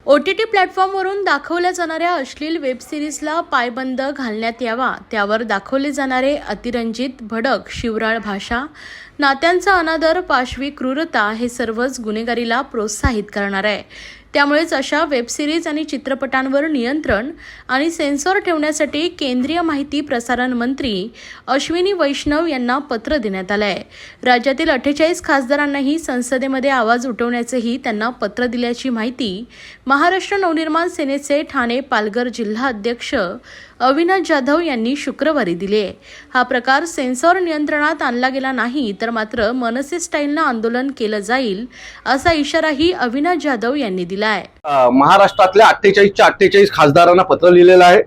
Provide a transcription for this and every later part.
OTT प्लॅटफॉर्मवरून दाखवल्या जाणाऱ्या अश्लील वेबसिरीजला पायबंद घालण्यात यावा, त्यावर दाखवले जाणारे अतिरंजित, भडक, शिवराळ भाषा, नात्यांचा अनादर, पाशवी क्रूरता हे सर्वच गुन्हेगारीला प्रोत्साहित करणार आहे. त्यामुळेच अशा वेबसिरीज आणि चित्रपटांवर नियंत्रण आणि सेन्सॉर ठेवण्यासाठी केंद्रीय माहिती प्रसारण मंत्री अश्विनी वैष्णव यांना पत्र देण्यात आलं आहे. राज्यातील 48 खासदारांनाही संसदेमध्ये आवाज उठवण्याचेही त्यांना पत्र दिल्याची माहिती महाराष्ट्र नवनिर्माण सेनेचे ठाणे पालघर जिल्हा अध्यक्ष अविनाश जाधव यांनी शुक्रवारी दिली आहे. हा प्रकार सेन्सॉर नियंत्रणात आणला गेला नाही तर मात्र मनसे स्टाईलनं आंदोलन केलं जाईल, असा इशाराही अविनाश जाधव यांनी दिला आहे. महाराष्ट्रातल्या 48च्या 48 खासदारांना पत्र लिहिलेलं आहे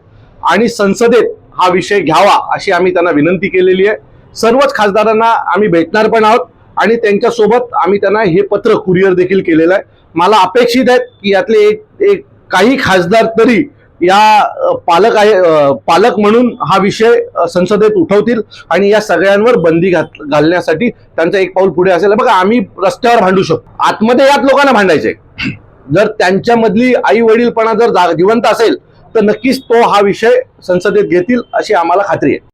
आणि संसदेत हा विषय घ्यावा अशी आम्ही त्यांना विनंती केलेली आहे. सर्वच खासदारांना आम्ही भेटणार पण आहोत आणि त्यांच्यासोबत आम्ही त्यांना हे पत्र कुरिअर देखील केलेलं आहे. मला अपेक्षित आहे की यातले एक काही खासदार तरी या पालक म्हणून हा विषय संसदेत उठवतील आणि या सगळ्यांवर बंदी घालण्यासाठी त्यांचं एक पाऊल पुढे असेल. बघा, आम्ही रस्त्यावर भांडू शकतो, आतमध्ये यात लोकांना भांडायचंय. जर त्यांच्यामधली आई वडीलपणा जर जिवंत असेल तर नक्कीच तो हा विषय संसदेत घेतील अशी आम्हाला खात्री आहे.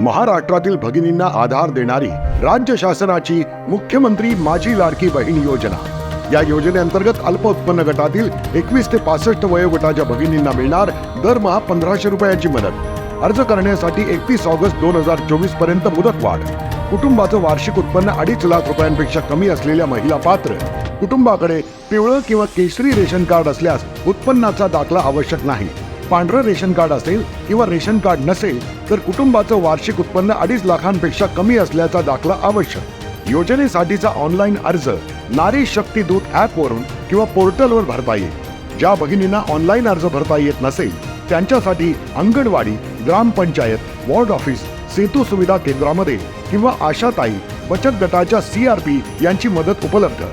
महाराष्ट्रातील भगिनींना आधार देणारी राज्य शासनाची मुख्यमंत्री माझी लाडकी बहीण योजना. या योजनेअंतर्गत अल्प उत्पन्न गटातील 21 ते 65 वयोगटाच्या भगिनींना मिळणार दरमहा 1500 रुपयाची मदत. अर्ज करण्यासाठी 31 ऑगस्ट 2024 पर्यंत मुदतवाढ. कुटुंबाचं वार्षिक उत्पन्न 2.5 लाख रुपयांपेक्षा कमी असलेल्या महिला पात्र. कुटुंबाकडे पिवळं किंवा केशरी रेशन कार्ड असल्यास उत्पन्नाचा दाखला आवश्यक नाही. पांढरं रेशन कार्ड असेल किंवा रेशन कार्ड नसेल तर कुटुंबाचं वार्षिक उत्पन्न 2.5 लाखांपेक्षा कमी असल्याचा दाखला आवश्यक. योजनेसाठीचा ऑनलाईन अर्ज नारी शक्ती दूत ॲपवरून किंवा पोर्टलवर भरता येईल. ज्या भगिनींना ऑनलाईन अर्ज भरता येत नसेल त्यांच्यासाठी अंगणवाडी, ग्रामपंचायत, वॉर्ड ऑफिस, सेतू सुविधा केंद्रामध्ये किंवा आशाताई बचत गटाच्या CRP यांची मदत उपलब्ध.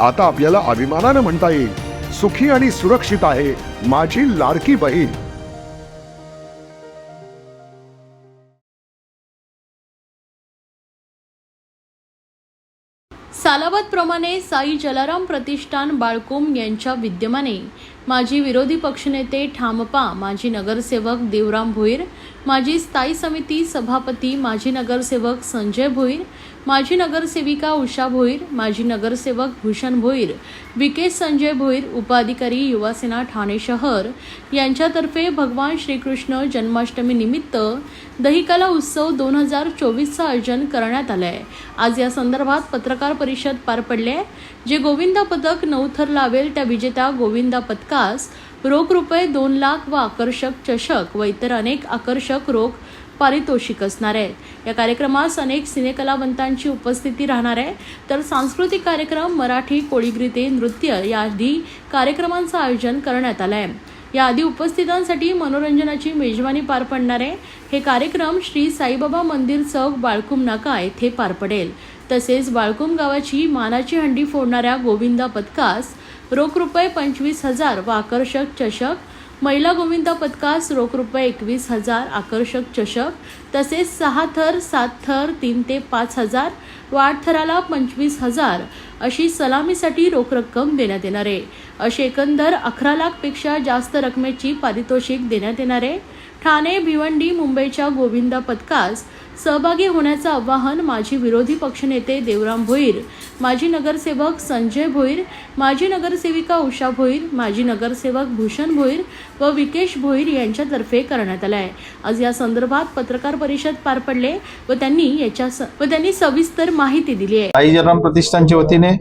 आता आपल्याला अभिमानानं म्हणता येईल, सुखी आणि सुरक्षित आहे माझी लाडकी बहीण. सालाबादप्रमाणे साई जलाराम प्रतिष्ठान बाळकुम यांच्या विद्यमाने माजी विरोधी पक्षनेते ठामपा, माजी नगरसेवक देवराम भोईर, माजी स्थायी समिती सभापती माजी नगरसेवक संजय भोईर, माजी नगरसेविका उषा भोईर, माजी नगरसेवक भूषण भोईर, विकेश संजय भोईर, उपाधिकारी युवासेना ठाणे शहर यांच्यातर्फे भगवान श्रीकृष्ण जन्माष्टमी निमित्त दहीकाला उत्सव 2024चं आयोजन करण्यात आलं आहे. आज या संदर्भात पत्रकार परिषद पार पडली आहे. जे गोविंदा पदक 9 थर लावेल त्या विजेत्या गोविंदा पदकास रोख रुपये 2 लाख व आकर्षक चषक व इतर अनेक आकर्षक रोख पारितोषिक असणार आहे. या कार्यक्रमास अनेक सिनेकलावंतांची उपस्थिती राहणार आहे. तर सांस्कृतिक कार्यक्रम, मराठी, कोळीगीते, नृत्य याआधी कार्यक्रमांचं आयोजन करण्यात आलं आहे. याआधी उपस्थितांसाठी मनोरंजनाची मेजवानी पार पडणार आहे. हे कार्यक्रम श्री साईबाबा मंदिर चौक, बाळकुम नाका येथे पार पडेल. तसेच बाळकुम गावाची मानाची हंडी फोडणाऱ्या गोविंदा पदकास रोख रुपये 25,000 व आकर्षक चषक, महिला गोविंदा पदकास रोख रुपये 21,000 आकर्षक चषक, तसेच 6 थर, 7 थर, 3 ते 5,000 व 8 थराला 25,000 अशी सलामीसाठी रोख रक्कम देण्यात येणार आहे. अशी एकंदर 11 लाखपेक्षा जास्त रकमेची पारितोषिक देण्यात येणार आहे. ठाणे, भिवंडी, मुंबईच्या गोविंदा पदकास सहभागी होण्याचं आवाहन माजी विरोधी पक्षनेते देवराम भोईर, माजी नगरसेवक संजय भोईर, माजी नगरसेविका उषा भोईर, माजी नगरसेवक भूषण भोईर व विकेश भोईर यांच्यातर्फे करण्यात आलं आहे. आज या संदर्भात पत्रकार परिषद पार पडले व त्यांनी सविस्तर माहिती दिली आहे. साई जलाराम प्रतिष्ठानच्या वतीने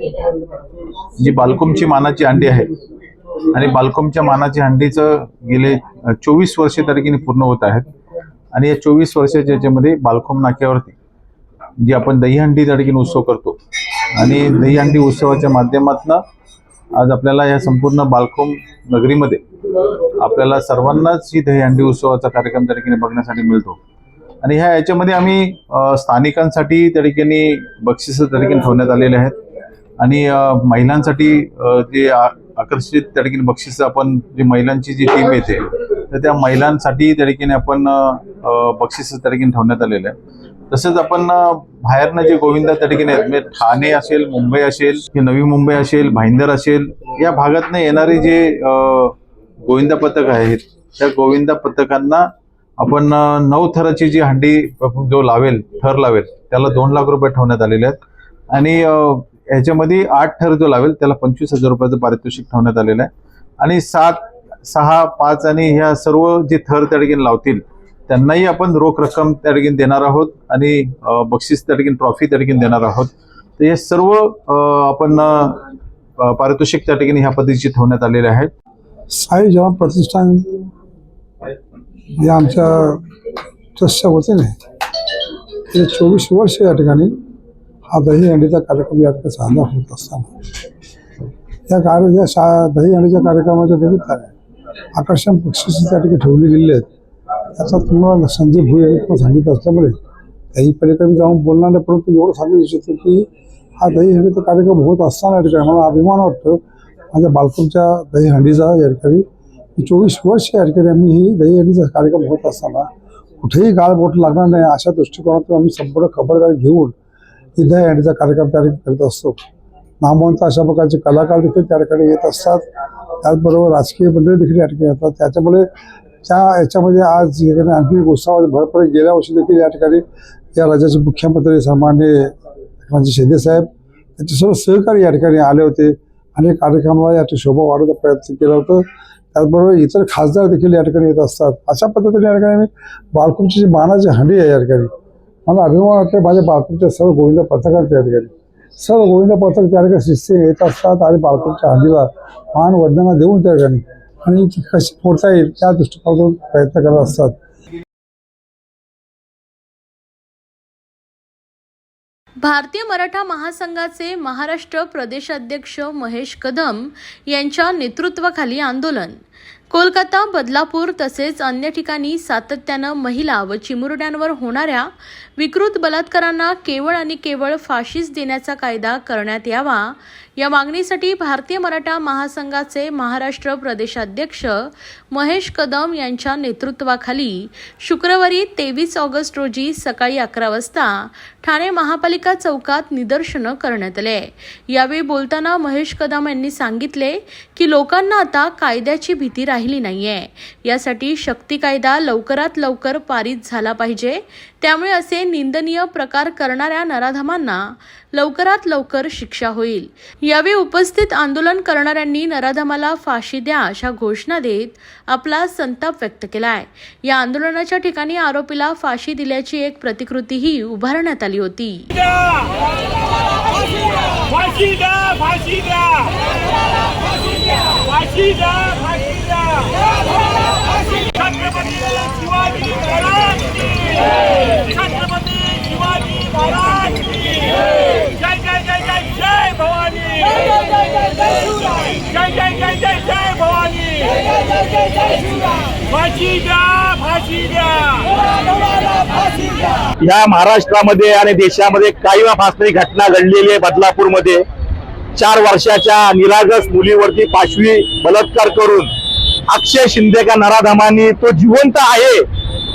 जी बाळकुमची मानाची हंडी आहे आणि बाळकुमच्या मानाची हंडीचं गेले 24 वर्षे तारखेने पूर्ण होत आहेत आणि या 24 वर्षाच्या याच्यामध्ये बाळकुम नाक्यावरती जी आपण दहीहंडी तारखेने उत्सव करतो आणि दहीहंडी उत्सवाच्या माध्यमातून आज आपल्याला या संपूर्ण बाळकुम नगरीमध्ये आपल्याला सर्वांनाच ही दहीहंडी उत्सवाचा कार्यक्रम त्या ठिकाणी बघण्यासाठी मिळतो. आणि याच्यामध्ये आम्ही स्थानिकांसाठी त्या ठिकाणी बक्षिसं त्या ठिकाणी ठेवण्यात आलेले आहेत आणि महिलांसाठी जे आकर्षित त्या ठिकाणी बक्षिसं आपण जी महिलांची जी टीम येते तर त्या महिलांसाठी त्या ठिकाणी आपण बक्षिसं त्या ठिकाणी ठेवण्यात आलेलं आहे. तसंच आपण बाहेरनं जे गोविंदा त्या ठिकाणी आहेत, म्हणजे ठाणे असेल, मुंबई असेल, की नवी मुंबई असेल, भाईंदर असेल, या भागातनं येणारे जे गोविंदा पथक आहेत, त्या गोविंदा पथकांना आपण 9 थराची जी हंडी जो लावेल, थर लावेल, त्याला 2 लाख रुपये ठेवण्यात आलेले आहेत. आणि ह्याच्यामध्ये 8 थर जो लावेल त्याला 25,000 रुपयाचं पारितोषिक ठेवण्यात आलेलं आहे. आणि 7, 6, 5 आणि ह्या सर्व जे थर त्या ठिकाणी लावतील त्यांनाही आपण रोख रक्कम त्या ठिकाणी देणार आहोत आणि बक्षीस त्या ठिकाणी ट्रॉफी त्या ठिकाणी देणार आहोत. तर हे सर्व आपण पारितोषिक त्या ठिकाणी ह्या पद्धतीचे ठेवण्यात आलेले आहेत. साई जलाराम प्रतिष्ठान या आमच्या ट्रस्टच्या वतीने गेले 24 वर्ष या ठिकाणी हा दहीहंडीचा कार्यक्रम या ठिकाणी साजरा होत असताना दहीहंडीच्या कार्यक्रमाच्या निमित्ताने आकर्षण बक्षीस त्या ठिकाणी ठेवली गेलेली आहेत. त्याचा तुम्हाला संजय भुई यांनी तुम्हाला सांगितलं असल्यामुळे काही पलीकडे जाऊन बोलणार नाही, परंतु एवढं सांगू इच्छितो की हा दहीहंडीचा कार्यक्रम होत असताना या ठिकाणी मला अभिमान वाटतो माझ्या बालपूरच्या दहीहंडीचा. या ठिकाणी 24 वर्ष या ठिकाणी आम्ही ही दहीहंडीचा कार्यक्रम होत असताना कुठेही गाळबोट लागणार नाही अशा दृष्टिकोनातून आम्ही संपूर्ण खबरदारी घेऊन ही दहीहंडीचा कार्यक्रम त्या ठिकाणी करत असतो. नामवंत अशा प्रकारचे कलाकार देखील त्या ठिकाणी येत असतात, त्याचबरोबर राजकीय मंडळी देखील या ठिकाणी येतात. त्याच्यामुळे याच्यामध्ये आज या ठिकाणी आणखी उत्साहामध्ये भर पडेल. गेल्या वर्षी देखील या ठिकाणी या राज्याचे मुख्यमंत्री सन्माननीय एकनाथजी शिंदे साहेब त्यांचे सर्व सहकारी या ठिकाणी आले होते आणि कार्यक्रमाला या ठिकाणी शोभा वाढवण्याचा प्रयत्न केला होता. त्याचबरोबर इतर खासदार देखील या ठिकाणी येत असतात. अशा पद्धतीने या ठिकाणी बालकुंची जी मानाची हंडी आहे या ठिकाणी मला अभिमान वाटते. माझ्या बालकुंच्या सर्व गोविंदा पथकांच्या या ठिकाणी सर्व गोविंदा पथक त्या ठिकाणी शिस्तीने येत असतात आणि बालकुंच्या हंडीला मान वंदना देऊन त्या ठिकाणी आणि ती कशी फोडता येईल त्या दृष्टिकोनातून प्रयत्न करत असतात. भारतीय मराठा महासंघाचे महाराष्ट्र प्रदेशाध्यक्ष महेश कदम यांच्या नेतृत्वाखाली आंदोलन कोलकाता, बदलापूर तसेच अन्य ठिकाणी सातत्यानं महिला व चिमुरड्यांवर होणाऱ्या विकृत बलात्कारांना केवळ आणि केवळ फाशीच देण्याचा कायदा करण्यात यावा या मागणीसाठी भारतीय मराठा महासंघाचे महाराष्ट्र प्रदेशाध्यक्ष महेश कदम यांच्या नेतृत्वाखाली शुक्रवारी 23 ऑगस्ट रोजी सकाळी 11 वाजता ठाणे महापालिका चौकात निदर्शनं करण्यात आले. यावेळी बोलताना महेश कदम यांनी सांगितले की लोकांना आता कायद्याची भीती राहिली नाहीये. यासाठी शक्ती कायदा लवकरात लवकर पारित झाला पाहिजे. त्यामुळे असे निंदनीय प्रकार करणाऱ्या नराधमांना लवकरात लवकर शिक्षा होईल. यावेळी उपस्थित आंदोलन करणाऱ्यांनी नराधमाला फाशी द्या अशा घोषणा देत आपला संताप व्यक्त केलाय. या आंदोलनाच्या ठिकाणी आरोपीला फाशी दिल्याची एक प्रतिकृतीही उभारण्यात आली होती. या महाराष्ट्रामध्ये आणि देशामध्ये काही फासणारी घटना घडलेली आहे. बदलापूरमध्ये 4 वर्षाच्या निरागस मुलीवरती पाशवी बलात्कार करून अक्षय शिंदे का नराधमांनी तो जिवंत आहे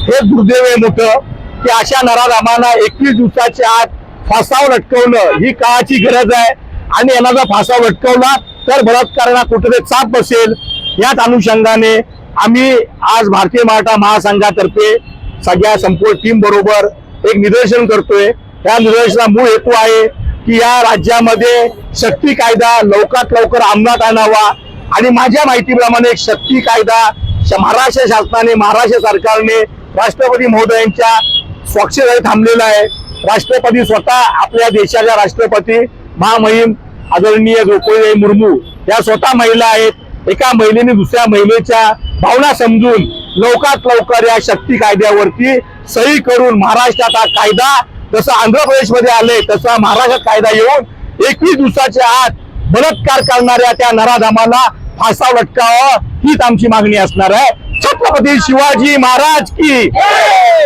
हे दुर्दैव आहे मोठं की अशा नराधमांना 21 दिवसाच्या आत फासावर लटकवणं ही काळाची गरज आहे. आणि यांना जर फासावर लटकवला तर बलात्काराला कुठेतरी चाप बसेल. याच अनुषंगाने आम्ही आज भारतीय मराठा महासंघातर्फे सगळ्या संपूर्ण टीम बरोबर एक निदर्शन करतोय. या निदर्शनाचा मूळ हेतू आहे की या राज्यामध्ये शक्ती कायदा लवकरात लवकर अंमलात आणावा. आणि माझ्या माहितीप्रमाणे एक शक्ती कायदा महाराष्ट्र शासनाने महाराष्ट्र सरकारने राष्ट्रपती महोदयांच्या स्वाक्षरीने थांबलेला आहे. राष्ट्रपती स्वतः आपल्या देशाच्या राष्ट्रपती महामहिम आदरणीय द्रौपदी मुर्मू या स्वतः महिला आहेत. एका महिलेने दुसऱ्या महिलेच्या भावना समजून लवकरात लवकर या शक्ती कायद्यावरती सही करून महाराष्ट्रात हा कायदा जसं आंध्र प्रदेशमध्ये आले तसा महाराष्ट्रात कायदा येऊन 21 दिवसाच्या आत बलात्कार करणाऱ्या त्या नराधमाला फासावर लटकावं हीच आमची मागणी असणार आहे. छत्रपती शिवाजी महाराज की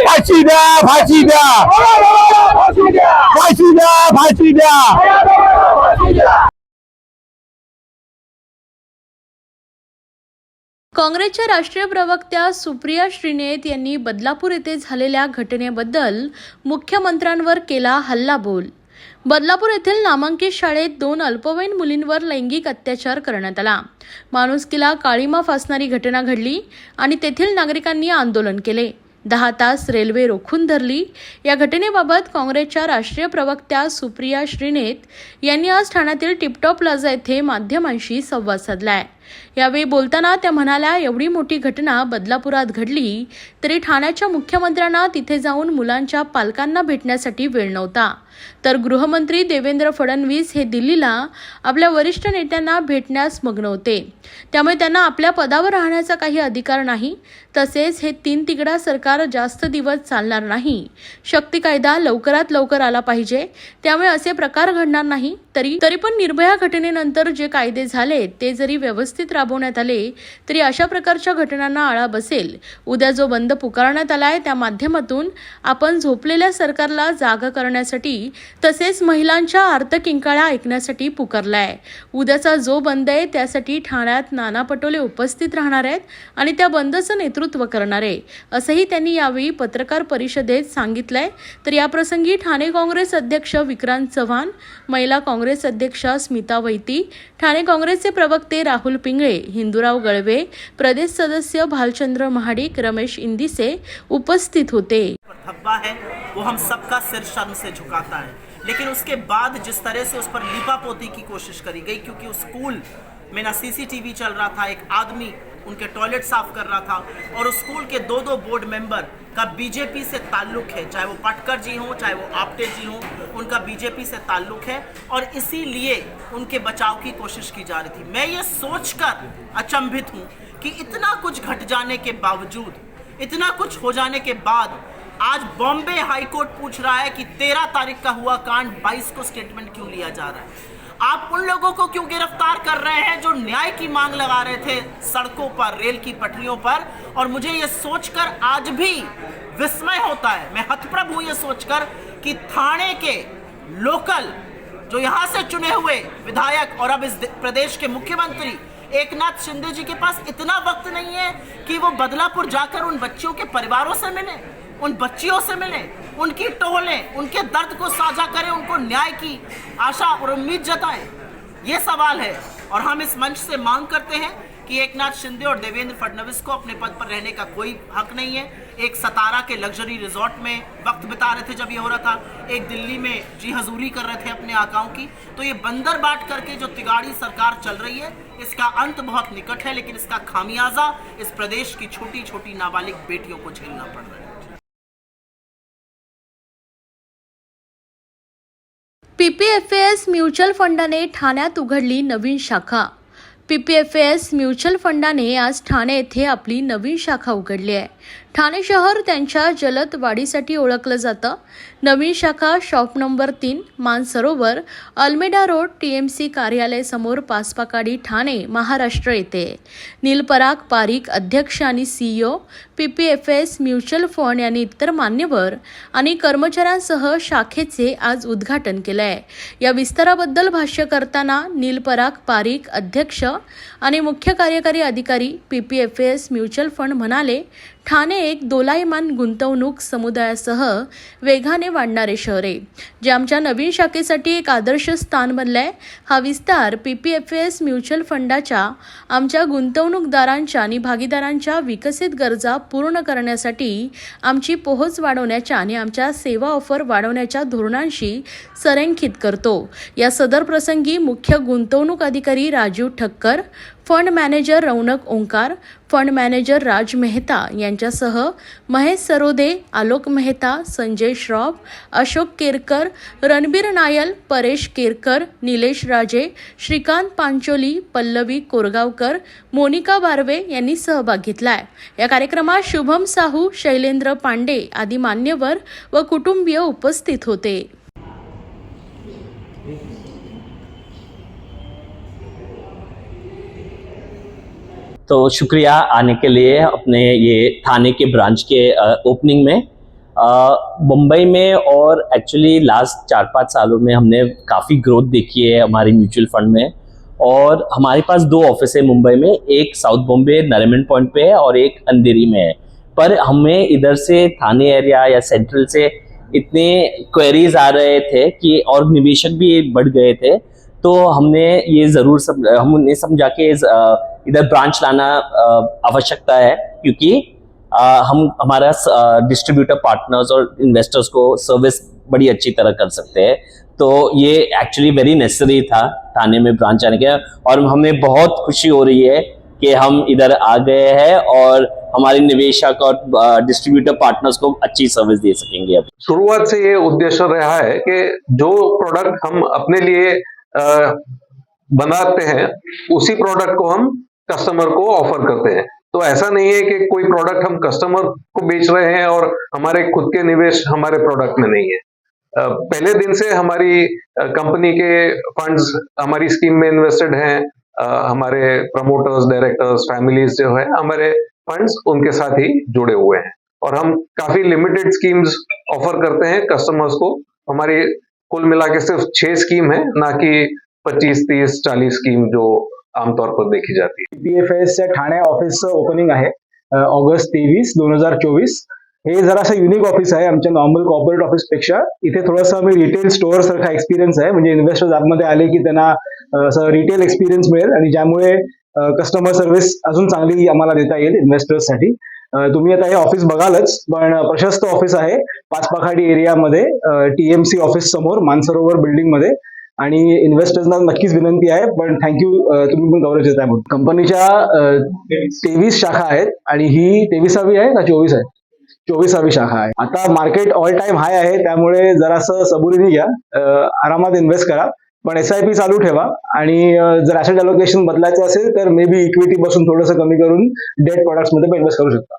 फाशी द्या, फाशी द्या, फाशी द्या, फाशी द्या. काँग्रेसच्या राष्ट्रीय प्रवक्त्या सुप्रिया श्रीनेत यांनी बदलापूर येथे झालेल्या घटनेबद्दल मुख्यमंत्र्यांवर केला हल्लाबोल. बदलापूर येथील नामांकित शाळेत 2 अल्पवयीन मुलींवर लैंगिक अत्याचार करण्यात आला. माणुसकीला काळीमा फासणारी घटना घडली आणि तेथील नागरिकांनी आंदोलन केले. 10 तास रेल्वे रोखून धरली. या घटनेबाबत काँग्रेसच्या राष्ट्रीय प्रवक्त्या सुप्रिया श्रीनेत यांनी आज ठाण्यातील टिपटॉप प्लाझा येथे माध्यमांशी संवाद साधलाय. यावेळी बोलताना त्या म्हणाल्या, एवढी मोठी घटना बदलापुरात घडली तरी ठाण्याच्या मुख्यमंत्र्यांना तिथे जाऊन मुलांच्या पालकांना भेटण्यासाठी वेळ नव्हता, तर गृहमंत्री देवेंद्र फडणवीस हे दिल्लीला आपल्या वरिष्ठ नेत्यांना भेटण्यास मग्न होते. त्यामुळे त्यांना आपल्या पदावर राहण्याचा काही अधिकार नाही. तसेच हे 3 तिकडा सरकार जास्त दिवस चालणार नाही. शक्ती कायदा लवकरात लवकर आला पाहिजे. त्यामुळे असे प्रकार घडणार नाही. तरी पण निर्भया घटनेनंतर जे कायदे झाले ते जरी व्यवस्थित राबवण्यात आले तरी अशा प्रकारच्या घटनांना आळा बसेल. उद्या जो बंद पुकारण्यात आलाय त्या माध्यमातून आपण झोपलेल्या सरकारला जागा करण्यासाठी तसेच महिलांच्या आर्तकिंकाळ्या ऐकण्यासाठी पुकारलाय. उद्याचा जो बंद आहे त्यासाठी ठाण्यात नाना पटोले उपस्थित राहणार आहेत आणि त्या बंदचं नेतृत्व करणार आहे, असंही त्यांनी यावेळी पत्रकार परिषदेत सांगितलंय. तर याप्रसंगी ठाणे काँग्रेस अध्यक्ष विक्रांत चव्हाण, महिला काँग्रेस अध्यक्षा स्मिता वैती, ठाणे काँग्रेसचे प्रवक्ते राहुल पिंगळे, हिंदूराव गळवे, प्रदेश सदस्य भालचंद्र महाडिक, रमेश इंदिसे उपस्थित होते. धब्बा है वो हम सबका सिर शर्म से झुकाता है, लेकिन उसके बाद जिस तरह से उस पर लिपापोती की कोशिश करी गई, क्योंकि उस स्कूल में ना सीसीटीवी चल रहा था, एक आदमी उनके टॉयलेट साफ कर रहा था और उस स्कूल के 2 बोर्ड मेंबर का बीजेपी से ताल्लुक है, चाहे वो पटकर जी हों चाहे वो आपटे जी हों, उनका बीजेपी से ताल्लुक है और इसीलिए उनके बचाव की कोशिश की जा रही थी. मैं ये सोचकर अचंभित हूँ कि इतना कुछ घट जाने के बावजूद, इतना कुछ हो जाने के बाद आज बॉम्बे हाईकोर्ट पूछ रहा है कि 13 तारीख का हुआ कांड 22 को स्टेटमेंट क्यों लिया जा रहा है. आप उन लोगों को क्यों गिरफ्तार कर रहे हैं जो न्याय की मांग लगा रहे थे सड़कों पर, रेल की पटरियों पर. और मुझे ये सोचकर आज भी विस्मय होता है, मैं हतप्रभ हूं ये सोचकर कि थाने के लोकल जो यहाँ से चुने हुए विधायक और अब इस प्रदेश के मुख्यमंत्री एकनाथ शिंदे जी के पास इतना वक्त नहीं है कि वो बदलापुर जाकर उन बच्चियों के परिवारों से मिलें, उन बच्चियों से मिलें, उनकी टोलें, उनके दर्द को साझा करें, उनको न्याय की आशा और उम्मीद जताएं. ये सवाल है और हम इस मंच से मांग करते हैं कि एकनाथ शिंदे और देवेंद्र फडणवीस को अपने पद पर रहने का कोई हक नहीं है. एक सतारा के लग्जरी रिजॉर्ट में वक्त बिता रहे थे जब ये हो रहा था, एक दिल्ली में जी हजूरी कर रहे थे अपने आकाओं की. तो ये बंदर बाट करके जो तिगाड़ी सरकार चल रही है इसका अंत बहुत निकट है, लेकिन इसका खामियाजा इस प्रदेश की छोटी छोटी नाबालिग बेटियों को झेलना पड़ रहा है. पीपीएफएस म्युच्युअल फंडाने ठाण्यात उघडली नवीन शाखा. पीपीएफएस म्युच्युअल फंडाने आज ठाणे येथे आपली नवीन शाखा उघडली आहे. ठाणे शहर त्यांच्या जलद वाढीसाठी ओळखलं जातं. नवीन शाखा shop number 3, Mansarovar, Almeda road, TMC कार्यालय समोर, पासपाकाडी, ठाणे, महाराष्ट्र येथे. नीलपराग पारिक, अध्यक्ष आणि CEO, पीपीएफएस म्युच्युअल फंड यांनी इतर मान्यवर आणि कर्मचाऱ्यांसह शाखेचे आज उद्घाटन केलं आहे. या विस्ताराबद्दल भाष्य करताना नीलपराग पारिक, अध्यक्ष आणि मुख्य कार्यकारी अधिकारी, पीपीएफएस म्युच्युअल फंड म्हणाले, ठाणे एक दोलायमान गुंतवणूक समुदायासह वेगाने वाढणारे शहर आहे, जे आमच्या नवीन शाखेसाठी एक आदर्श स्थान बनलं आहे. हा विस्तार पीपीएफएस म्युच्युअल फंडाच्या आमच्या गुंतवणूकदारांच्या आणि भागीदारांच्या विकसित गरजा पूर्ण करण्यासाठी आमची पोहोच वाढवण्याच्या आणि आमच्या सेवा ऑफर वाढवण्याच्या धोरणांशी संरेखित करतो. या सदर प्रसंगी मुख्य गुंतवणूक अधिकारी राजीव ठक्कर, फंड मॅनेजर रौनक ओंकार, फंड मॅनेजर राज मेहता यांच्यासह महेश सरोदे, आलोक मेहता, संजय श्रॉफ, अशोक केरकर, रणबीर नायल, परेश केरकर, निलेश राजे, श्रीकांत पांचोली, पल्लवी कोरगावकर, मोनिका बारवे यांनी सहभाग घेतलाय. या कार्यक्रमात शुभम साहू, शैलेंद्र पांडे आदी मान्यवर व कुटुंबीय उपस्थित होते. तो शुक्रिया आने के लिए अपने ये थाने के ब्रांच के ओपनिंग में. मुंबई में और एक्चुअली लास्ट 4-5 सालों में हमने काफ़ी ग्रोथ देखी है हमारी म्यूचुअल फंड में और हमारे पास 2 ऑफिस है मुंबई में, एक साउथ बॉम्बे नरीमन पॉइंट पे है और एक अंधेरी में है। पर हमें इधर से थाने एरिया या सेंट्रल से इतने क्वेरीज आ रहे थे कि और निवेशक भी बढ़ गए थे, तो हमने ये ज़रूर हमने समझा कि इधर ब्रांच लाना आवश्यकता है, क्योंकि हम हमारा डिस्ट्रीब्यूटर पार्टनर्स और इन्वेस्टर्स को सर्विस बड़ी अच्छी तरह कर सकते हैं। तो ये एक्चुअली वेरी नेसेसरी था थाने में ब्रांच आने के, और हमें बहुत खुशी हो रही है कि हम इधर आ गए हैं और हमारे निवेशक और डिस्ट्रीब्यूटर पार्टनर्स को अच्छी सर्विस दे सकेंगे। अब शुरुआत से ये उद्देश्य रहा है कि जो प्रोडक्ट हम अपने लिए बनाते हैं उसी प्रोडक्ट को हम कस्टमर को ऑफर करते हैं। तो ऐसा नहीं है कि कोई प्रोडक्ट हम कस्टमर को बेच रहे हैं और हमारे खुद के निवेश हमारे प्रोडक्ट में नहीं है। पहले दिन से हमारी कंपनी के फंड्स हमारी स्कीम में इन्वेस्टेड हैं। हमारे प्रमोटर्स, डायरेक्टर्स, फैमिलीज जो है हमारे फंड्स उनके साथ ही जुड़े हुए हैं, और हम काफी लिमिटेड स्कीम्स ऑफर करते हैं कस्टमर्स को। हमारी कुल मिला के सिर्फ 6 स्कीम है, ना कि 25, 30, 40 स्कीम जो आमतौर पर देखी जाती है। PFS ठाणे ऑफिसचं ओपनिंग आहे ऑगस्ट 23, 2024. हे जरासं युनिक ऑफिस आहे आमच्या नॉर्मल कॉर्पोरेट ऑफिसपेक्षा. इथे थोडंसं आम्ही रिटेल स्टोअर सारखा एक्सपिरियन्स आहे, म्हणजे इन्व्हेस्टर्स आतमध्ये आले की त्यांना असं रिटेल एक्सपिरियन्स मिळेल आणि ज्यामुळे कस्टमर सर्व्हिस अजून चांगली आम्हाला देता येईल इन्व्हेस्टर्ससाठी. तुम्ही आता हे ऑफिस बघालच, पण प्रशस्त ऑफिस आहे पाचपाखाडी एरियामध्ये, TMC ऑफिस समोर मानसरोवर बिल्डिंग मध्ये. आणि इन्व्हेस्टर्सना नक्कीच विनंती आहे, पण थँक्यू तुम्ही पण कव्हरेज देताय म्हणून. कंपनीच्या 23 शाखा आहेत आणि ही 23वी आहे का 24 आहे? 24वी शाखा आहे. आता मार्केट ऑल टाइम हाय आहे, त्यामुळे जरासं सबुरीने घ्या, आरामात इन्व्हेस्ट करा, पण SIP चालू ठेवा. आणि जर ऍसेट अलोकेशन बदलायचं असेल तर मे बी इक्विटी पासून थोडंसं कमी करून डेट प्रोडक्ट्स मध्ये पण इन्व्हेस्ट करू शकता.